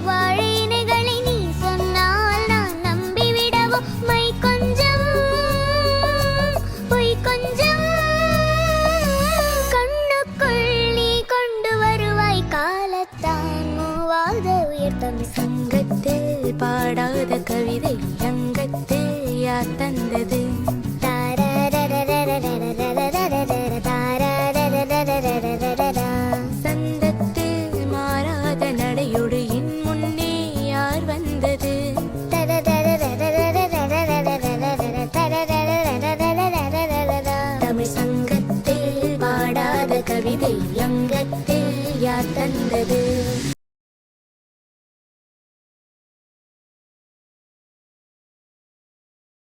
வாழையினைகளை நீ சொன்னால் நான் நம்பிவிடவோ மை கொஞ்சம் பொய் கொஞ்சம் கண்ணுக்குள் நீ கொண்டு வருவாய் காலத்தான் மூவாத உயர்த்தம் சங்கத்தில் பாடாத கவிதை அங்கத்தில் யார் தந்தது